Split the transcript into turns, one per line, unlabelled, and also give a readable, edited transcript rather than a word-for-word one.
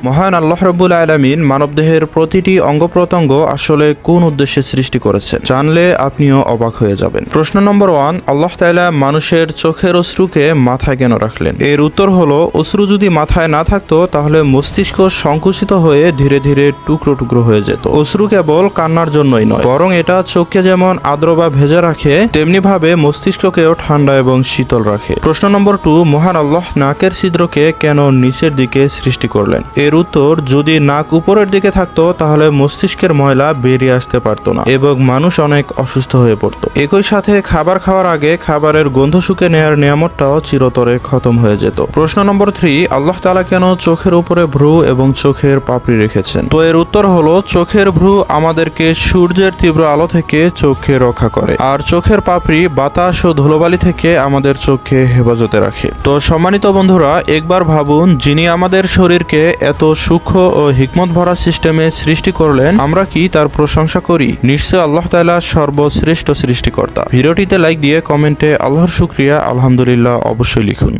মহান আল্লাহ রাব্বুল আলামিন মানবদেহের প্রতিটি অঙ্গ প্রত্যঙ্গ আসলে কোন উদ্দেশ্যে সৃষ্টি করেছেন জানলে আপনিও অবাক হয়ে যাবেন। প্রশ্ন নম্বর 1, আল্লাহ তাআলা মানুষের চোখের অশ্রুকে মাথায় কেন রাখলেন? এর উত্তর হলো, অশ্রু যদি মাথায় না থাকতো তাহলে মস্তিষ্ক সংকুচিত হয়ে ধীরে ধীরে টুকরো টুকরো হয়ে যেত। অশ্রু কেবল কান্নার জন্যই নয়, বরং এটা চোখকে যেমন আর্দ্র বা ভেজা রাখে তেমনি ভাবে মস্তিষ্ককেও ঠান্ডা এবং শীতল রাখে। প্রশ্ন নম্বর 2, মহান আল্লাহ নাকের ছিদ্রকে কেন নিচের দিকে সৃষ্টি করলেন? এর উত্তর, যদি নাক উপরের দিকে থাকতো তাহলে মস্তিষ্কের ময়লা বেরিয়ে আসতে পারতো না এবং মানুষ অনেক অসুস্থ হয়ে পড়তো। একই সাথে খাবার খাওয়ার আগে খাবারের গন্ধ শুকে নেয়ার নিয়ামতটাও চিরতরে খতম হয়ে যেত। প্রশ্ন নম্বর 3, আল্লাহ তাআলা কেন চোখের উপরে ভ্রু এবং চোখের পাপড়ি রেখেছেন? তো এর উত্তর হলো, চোখের ভ্রু আমাদেরকে সূর্যের তীব্র আলো থেকে চোখকে রক্ষা করে, আর চোখের পাপড়ি বাতাস ও ধুলোবালি থেকে আমাদের চোখকে হেফাজতে রাখে। তো সম্মানিত বন্ধুরা, একবার ভাবুন, যিনি আমাদের শরীরকে এত সূক্ষ্ম ও হিকমত ভরা সিস্টেমে সৃষ্টি করলেন, আমরা কি তার প্রশংসা করি? নিশ্চয় আল্লাহ তাআলা সর্বশ্রেষ্ঠ সৃষ্টিকর্তা। ভিডিওটিতে লাইক দিয়ে কমেন্টে আল্লাহর শুকরিয়া আলহামদুলিল্লাহ অবশ্যই লিখুন।